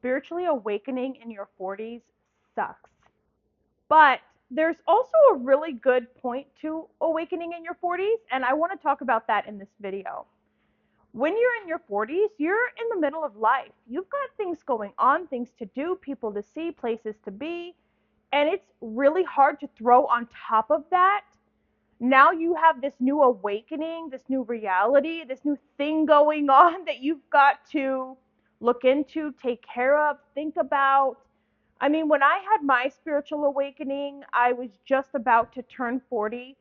spiritually awakening in your 40s sucks. But there's also a really good point to awakening in your 40s, and I want to talk about that in this video. When you're in your 40s, you're in the middle of life. You've got things going on, things to do, people to see, places to be, and it's really hard to throw on top of that. Now you have this new awakening, this new reality, this new thing going on that you've got to look into, take care of, think about. I mean, when I had my spiritual awakening, I was just about to turn 40,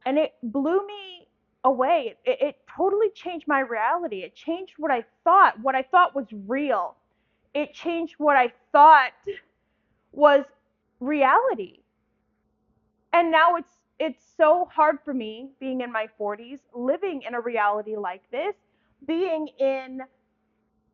and it blew me away. It totally changed my reality. It changed what I thought was real. It changed what I thought was reality. And now it's so hard for me being in my 40s, living in a reality like this, being in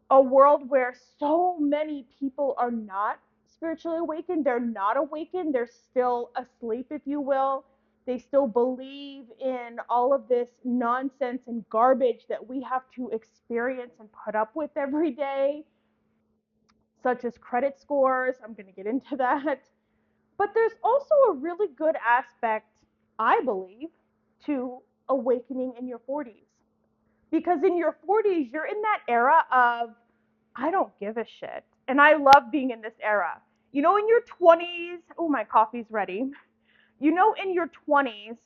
a world where so many people are not spiritually awakened. They're not awakened. They're still asleep, if you will. They still believe in all of this nonsense and garbage that we have to experience and put up with every day, such as credit scores. I'm going to get into that. But there's also a really good aspect, I believe, to awakening in your 40s. Because in your 40s, you're in that era of, I don't give a shit. And I love being in this era. You know, in your 20s, oh, my coffee's ready. You know, in your 20s,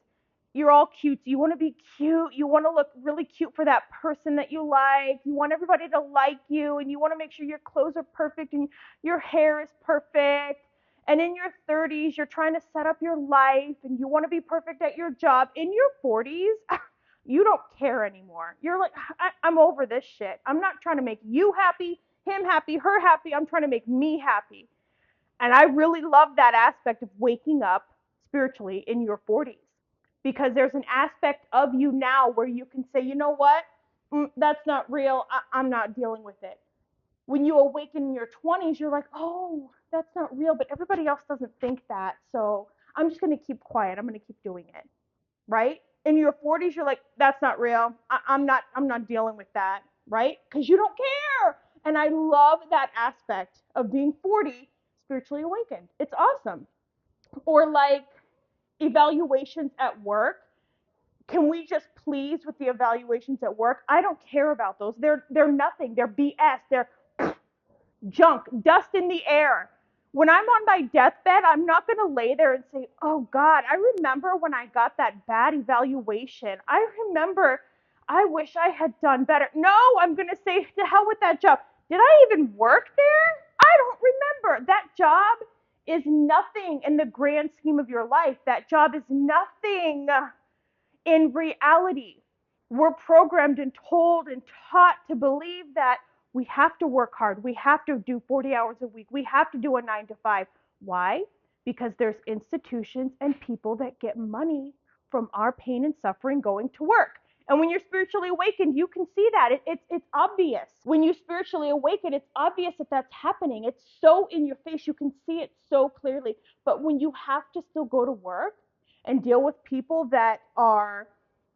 you're all cute. You want to be cute. You want to look really cute for that person that you like. You want everybody to like you, and you want to make sure your clothes are perfect and your hair is perfect. And in your 30s, you're trying to set up your life and you want to be perfect at your job. In your 40s, you don't care anymore. You're like, I'm over this shit. I'm not trying to make you happy, him happy, her happy. I'm trying to make me happy. And I really love that aspect of waking up spiritually in your 40s, because there's an aspect of you now where you can say, you know what? That's not real. I'm not dealing with it. When you awaken in your 20s, you're like, oh, that's not real, but everybody else doesn't think that. So I'm just going to keep quiet. I'm going to keep doing it. Right? In your 40s, you're like, that's not real. I'm not dealing with that. Right? Because you don't care. And I love that aspect of being 40 spiritually awakened. It's awesome. Or like evaluations at work. Can we just please with the evaluations at work? I don't care about those. They're nothing. They're BS. They're junk, dust in the air. When I'm on my deathbed, I'm not going to lay there and say, oh God, I remember when I got that bad evaluation. I remember, I wish I had done better. No, I'm going to say, to hell with that job. Did I even work there? I don't remember. That job is nothing in the grand scheme of your life. That job is nothing in reality. We're programmed and told and taught to believe that we have to work hard. We have to do 40 hours a week. We have to do a 9 to 5. Why? Because there's institutions and people that get money from our pain and suffering going to work. And when you're spiritually awakened, you can see that. It's obvious. When you spiritually awaken, it's obvious that that's happening. It's so in your face. You can see it so clearly. But when you have to still go to work and deal with people that are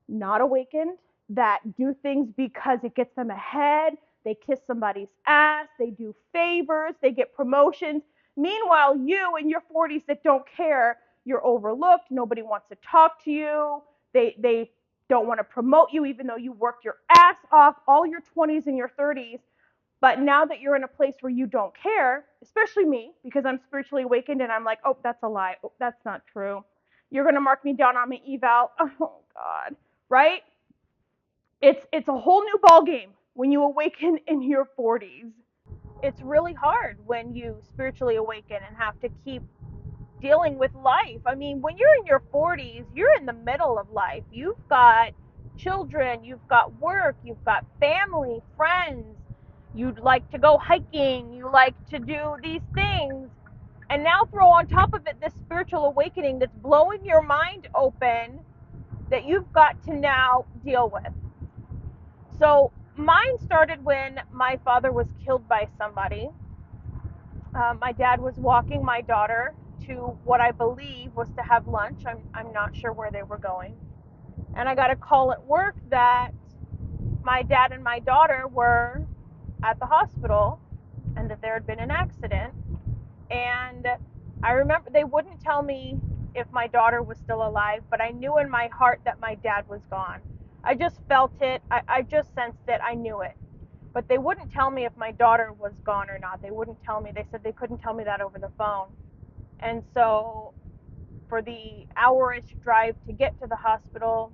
not awakened, that do things because it gets them ahead, they kiss somebody's ass, they do favors, they get promotions. Meanwhile, you in your 40s that don't care, you're overlooked, nobody wants to talk to you, they don't want to promote you even though you worked your ass off all your 20s and your 30s. But now that you're in a place where you don't care, especially me, because I'm spiritually awakened and I'm like, oh, that's a lie. Oh, that's not true. You're going to mark me down on my eval. Oh, God. Right? It's a whole new ball game when you awaken in your 40s. It's really hard when you spiritually awaken and have to keep dealing with life. I mean, when you're in your 40s, you're in the middle of life. You've got children, you've got work, you've got family, friends. You'd like to go hiking, you like to do these things. And now throw on top of it this spiritual awakening that's blowing your mind open that you've got to now deal with. So mine started when my father was killed by somebody. My dad was walking my daughter to what I believe was to have lunch. I'm not sure where they were going. And I got a call at work that my dad and my daughter were at the hospital and that there had been an accident. And I remember they wouldn't tell me if my daughter was still alive, but I knew in my heart that my dad was gone. I just felt it. I just sensed it. I knew it. But they wouldn't tell me if my daughter was gone or not. They wouldn't tell me. They said they couldn't tell me that over the phone. And so for the hour-ish drive to get to the hospital,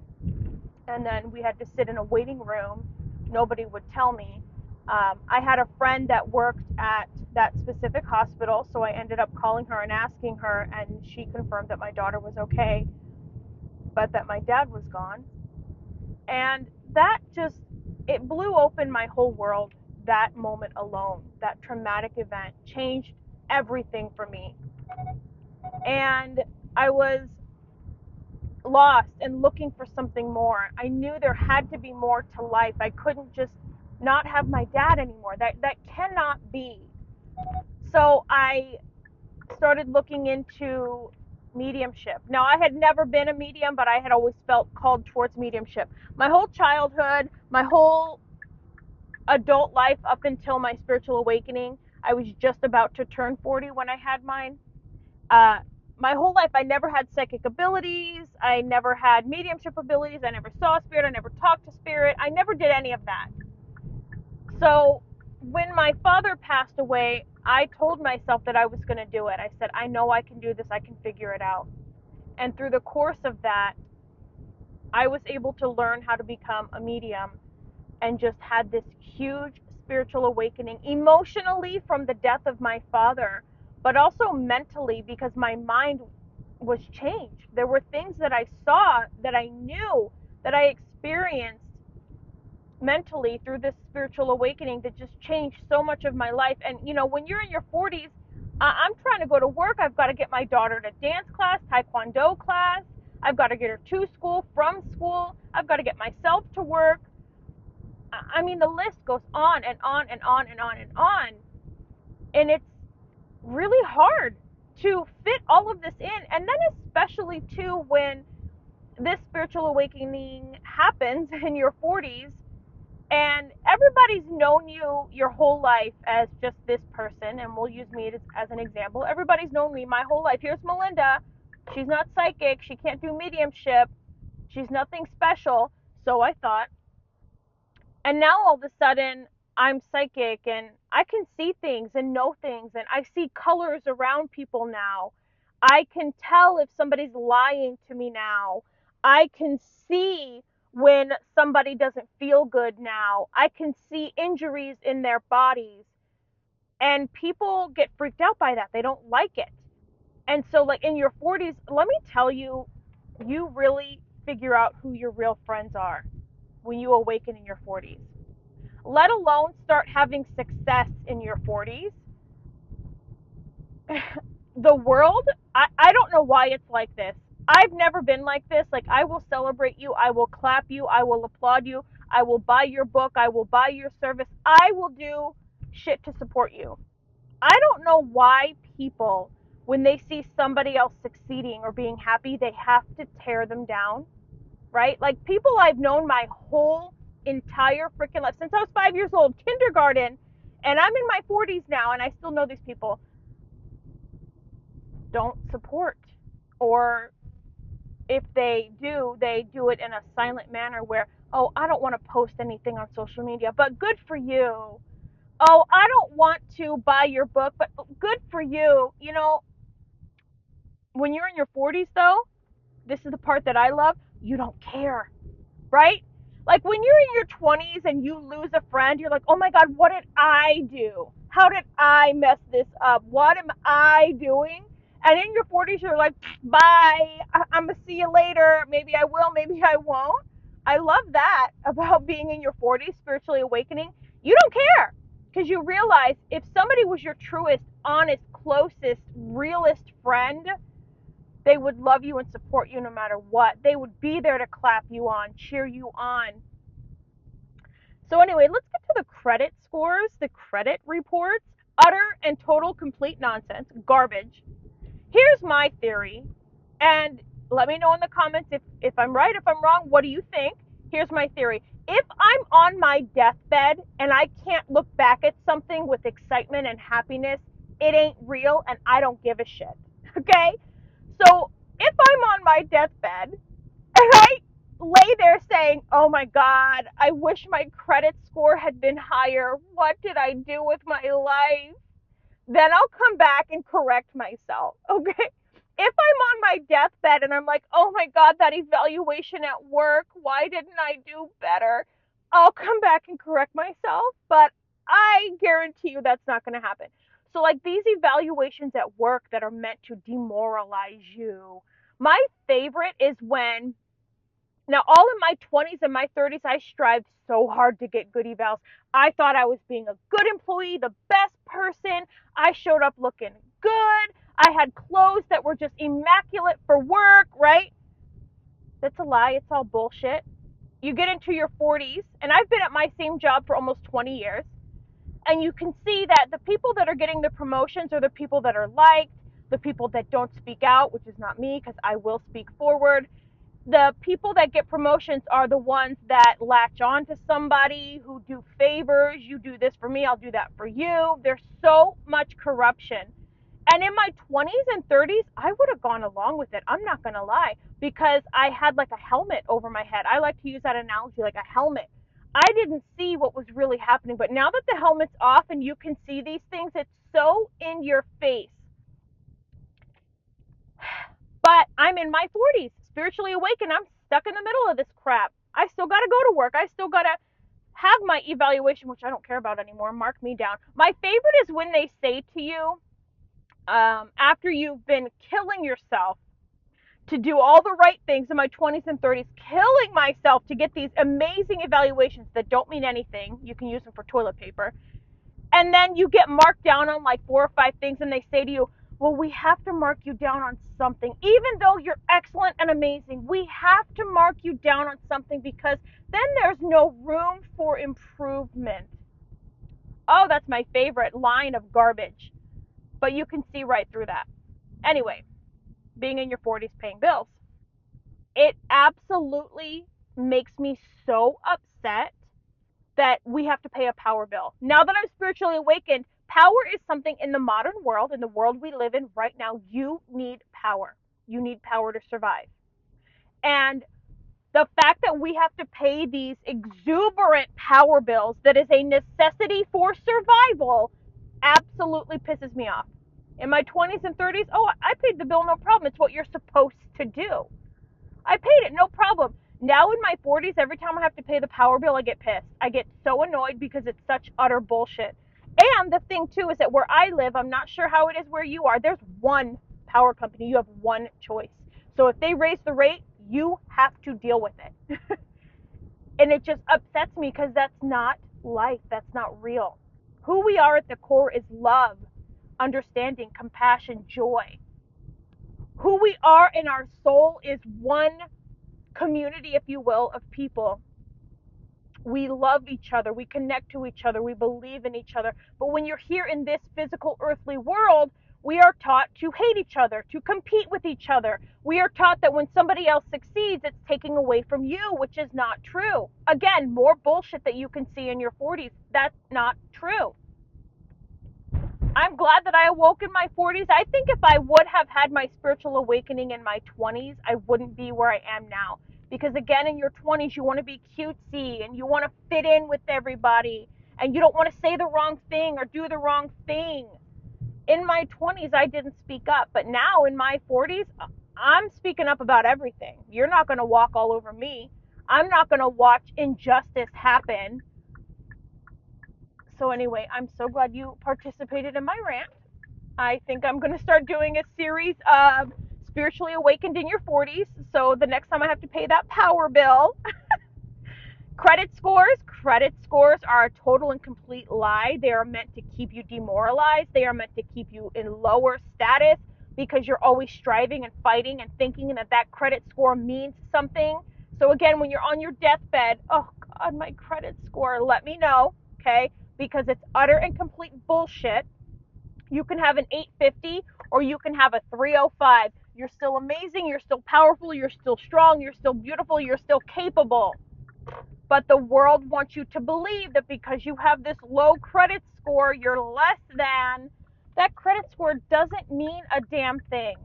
and then we had to sit in a waiting room, nobody would tell me. I had a friend that worked at that specific hospital, so I ended up calling her and asking her, and she confirmed that my daughter was okay, but that my dad was gone. And that just, it blew open my whole world. That moment alone, that traumatic event, changed everything for me. And I was lost and looking for something more. I knew there had to be more to life. I couldn't just not have my dad anymore. That cannot be. So I started looking into mediumship. Now, I had never been a medium, but I had always felt called towards mediumship. My whole childhood, my whole adult life up until my spiritual awakening, I was just about to turn 40 when I had mine. My whole life, I never had psychic abilities. I never had mediumship abilities. I never saw spirit. I never talked to spirit. I never did any of that. So when my father passed away, I told myself that I was going to do it. I said, I know I can do this. I can figure it out. And through the course of that, I was able to learn how to become a medium and just had this huge spiritual awakening emotionally from the death of my father, but also mentally because my mind was changed. There were things that I saw, that I knew, that I experienced mentally through this spiritual awakening that just changed so much of my life. And you know, when you're in your 40s, I'm trying to go to work. I've got to get my daughter to dance class, taekwondo class. I've got to get her to school, from school. I've got to get myself to work. I mean, the list goes on and on and on and on and on. And it's really hard to fit all of this in. And then especially too when this spiritual awakening happens in your 40s and everybody's known you your whole life as just this person, and we'll use me as an example. Everybody's known me my whole life. Here's Melinda. She's not psychic. She can't do mediumship. She's nothing special. So I thought. And now all of a sudden, I'm psychic and I can see things and know things, and I see colors around people now. I can tell if somebody's lying to me now. I can see when somebody doesn't feel good now. I can see injuries in their bodies. And people get freaked out by that. They don't like it. And so, like in your 40s, let me tell you, you really figure out who your real friends are when you awaken in your 40s. Let alone start having success in your 40s. The world, I don't know why it's like this. I've never been like this. Like, I will celebrate you. I will clap you. I will applaud you. I will buy your book. I will buy your service. I will do shit to support you. I don't know why people, when they see somebody else succeeding or being happy, they have to tear them down, right? Like, people I've known my whole entire freaking life, since I was 5 years old, kindergarten, and I'm in my 40s now, and I still know these people, don't support. Or if they do it in a silent manner where, oh, I don't want to post anything on social media, but good for you. Oh, I don't want to buy your book, but good for you. You know, when you're in your 40s, though, this is the part that I love, you don't care, right? Like when you're in your 20s and you lose a friend, you're like, oh my God, what did I do? How did I mess this up? What am I doing? And in your 40s, you're like, bye, I'm going to see you later. Maybe I will, maybe I won't. I love that about being in your 40s, spiritually awakening. You don't care because you realize if somebody was your truest, honest, closest, realest friend, they would love you and support you no matter what. They would be there to clap you on, cheer you on. So anyway, let's get to the credit scores, the credit reports. Utter and total complete nonsense, garbage. Here's my theory, and let me know in the comments if I'm right, if I'm wrong, what do you think? Here's my theory. If I'm on my deathbed and I can't look back at something with excitement and happiness, it ain't real and I don't give a shit. Okay? So if I'm on my deathbed and I lay there saying, oh my God, I wish my credit score had been higher. What did I do with my life? Then I'll come back and correct myself. Okay? If I'm on my deathbed and I'm like, oh my God, that evaluation at work, why didn't I do better? I'll come back and correct myself, but I guarantee you that's not going to happen. So, like these evaluations at work that are meant to demoralize you, my favorite is when now, all in my 20s and my 30s, I strived so hard to get good evals. I thought I was being a good employee, the best person. I showed up looking good. I had clothes that were just immaculate for work, right? That's a lie. It's all bullshit. You get into your 40s, and I've been at my same job for almost 20 years, and you can see that the people that are getting the promotions are the people that are liked, the people that don't speak out, which is not me because I will speak forward. The people that get promotions are the ones that latch on to somebody, who do favors. You do this for me, I'll do that for you. There's so much corruption. And in my 20s and 30s, I would have gone along with it. I'm not going to lie, because I had like a helmet over my head. I like to use that analogy, like a helmet. I didn't see what was really happening, but now that the helmet's off and you can see these things, it's so in your face. But I'm in my 40s, spiritually awakened. I'm stuck in the middle of this crap. I still got to go to work. I still got to have my evaluation, which I don't care about anymore. Mark me down. My favorite is when they say to you, after you've been killing yourself to do all the right things in my 20s and 30s, killing myself to get these amazing evaluations that don't mean anything. You can use them for toilet paper. And then you get marked down on like 4 or 5 things, and they say to you, well, we have to mark you down on something. Even though you're excellent and amazing, we have to mark you down on something, because then there's no room for improvement. Oh, that's my favorite line of garbage. But you can see right through that. Anyway, being in your 40s paying bills, it absolutely makes me so upset that we have to pay a power bill. Now that I'm spiritually awakened, power is something in the modern world, in the world we live in right now. You need power. You need power to survive. And the fact that we have to pay these exuberant power bills that is a necessity for survival absolutely pisses me off. In my 20s and 30s, oh, I paid the bill, no problem. It's what you're supposed to do. I paid it, no problem. Now in my 40s, every time I have to pay the power bill, I get pissed. I get so annoyed because it's such utter bullshit. And the thing too is that where I live, I'm not sure how it is where you are, there's one power company. You have one choice. So if they raise the rate, you have to deal with it. And it just upsets me because that's not life. That's not real. Who we are at the core is love, understanding, compassion, joy. Who we are in our soul is one community, if you will, of people. We love each other. We connect to each other. We believe in each other. But when you're here in this physical earthly world, we are taught to hate each other, to compete with each other. We are taught that when somebody else succeeds, it's taking away from you, which is not true. Again, more bullshit that you can see in your 40s. That's not true. I'm glad that I awoke in my 40s. I think if I would have had my spiritual awakening in my 20s, I wouldn't be where I am now. Because again, in your 20s, you want to be cutesy and you want to fit in with everybody and you don't want to say the wrong thing or do the wrong thing. In my 20s, I didn't speak up, but now in my 40s, I'm speaking up about everything. You're not going to walk all over me. I'm not going to watch injustice happen. So anyway, I'm so glad you participated in my rant. I think I'm going to start doing a series of spiritually awakened in your 40s. So the next time I have to pay that power bill. Credit scores are a total and complete lie. They are meant to keep you demoralized. They are meant to keep you in lower status because you're always striving and fighting and thinking that that credit score means something. So again, when you're on your deathbed, oh God, my credit score, let me know, okay? Because it's utter and complete bullshit. You can have an 850 or you can have a 305. You're still amazing. You're still powerful. You're still strong. You're still beautiful. You're still capable. But the world wants you to believe that because you have this low credit score, you're less than. That credit score doesn't mean a damn thing.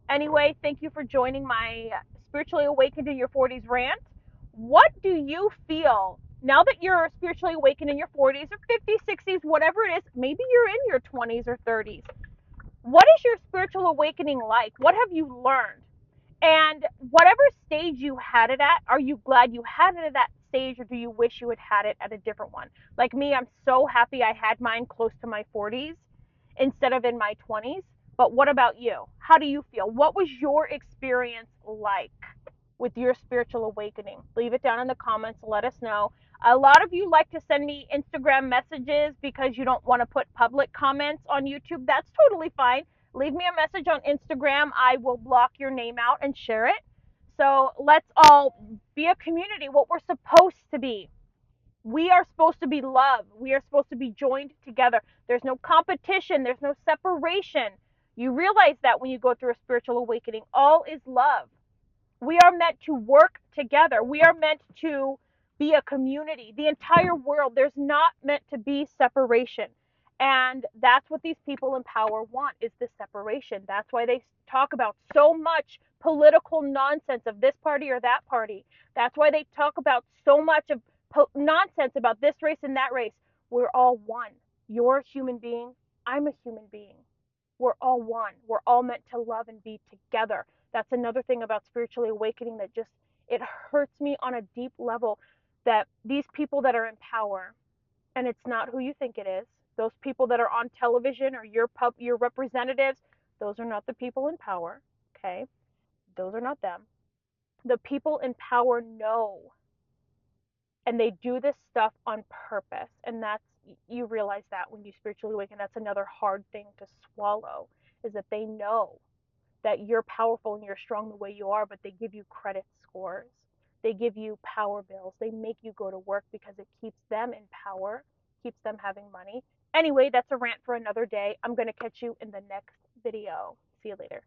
Anyway, thank you for joining my Spiritually Awakened in Your 40s rant. What do you feel now that you're spiritually awakened in your 40s or 50s, 60s, whatever it is? Maybe you're in your 20s or 30s. What is your spiritual awakening like? What have you learned? And whatever stage you had it at, are you glad you had it at that stage, or do you wish you had had it at a different one? Like me, I'm so happy I had mine close to my 40s instead of in my 20s. But what about you? How do you feel? What was your experience like with your spiritual awakening? Leave it down in the comments. Let us know. A lot of you like to send me Instagram messages because you don't want to put public comments on YouTube. That's totally fine. Leave me a message on Instagram. I will block your name out and share it. So let's all be a community, what we're supposed to be. We are supposed to be love. We are supposed to be joined together. There's no competition. There's no separation. You realize that when you go through a spiritual awakening. All is love. We are meant to work together. We are meant to be a community. The entire world, there's not meant to be separation. And that's what these people in power want, is the separation. That's why they talk about so much political nonsense of this party or that party. That's why they talk about so much of nonsense about this race and that race. We're all one. You're a human being. I'm a human being. We're all one. We're all meant to love and be together. That's another thing about spiritually awakening that just, it hurts me on a deep level that these people that are in power, and it's not who you think it is, those people that are on television or your representatives, those are not the people in power, okay? Those are not them. The people in power know, and they do this stuff on purpose, and that's, you realize that when you spiritually awaken, that's another hard thing to swallow, is that they know that you're powerful and you're strong the way you are, but they give you credit scores. They give you power bills. They make you go to work because it keeps them in power, keeps them having money. Anyway, that's a rant for another day. I'm going to catch you in the next video. See you later.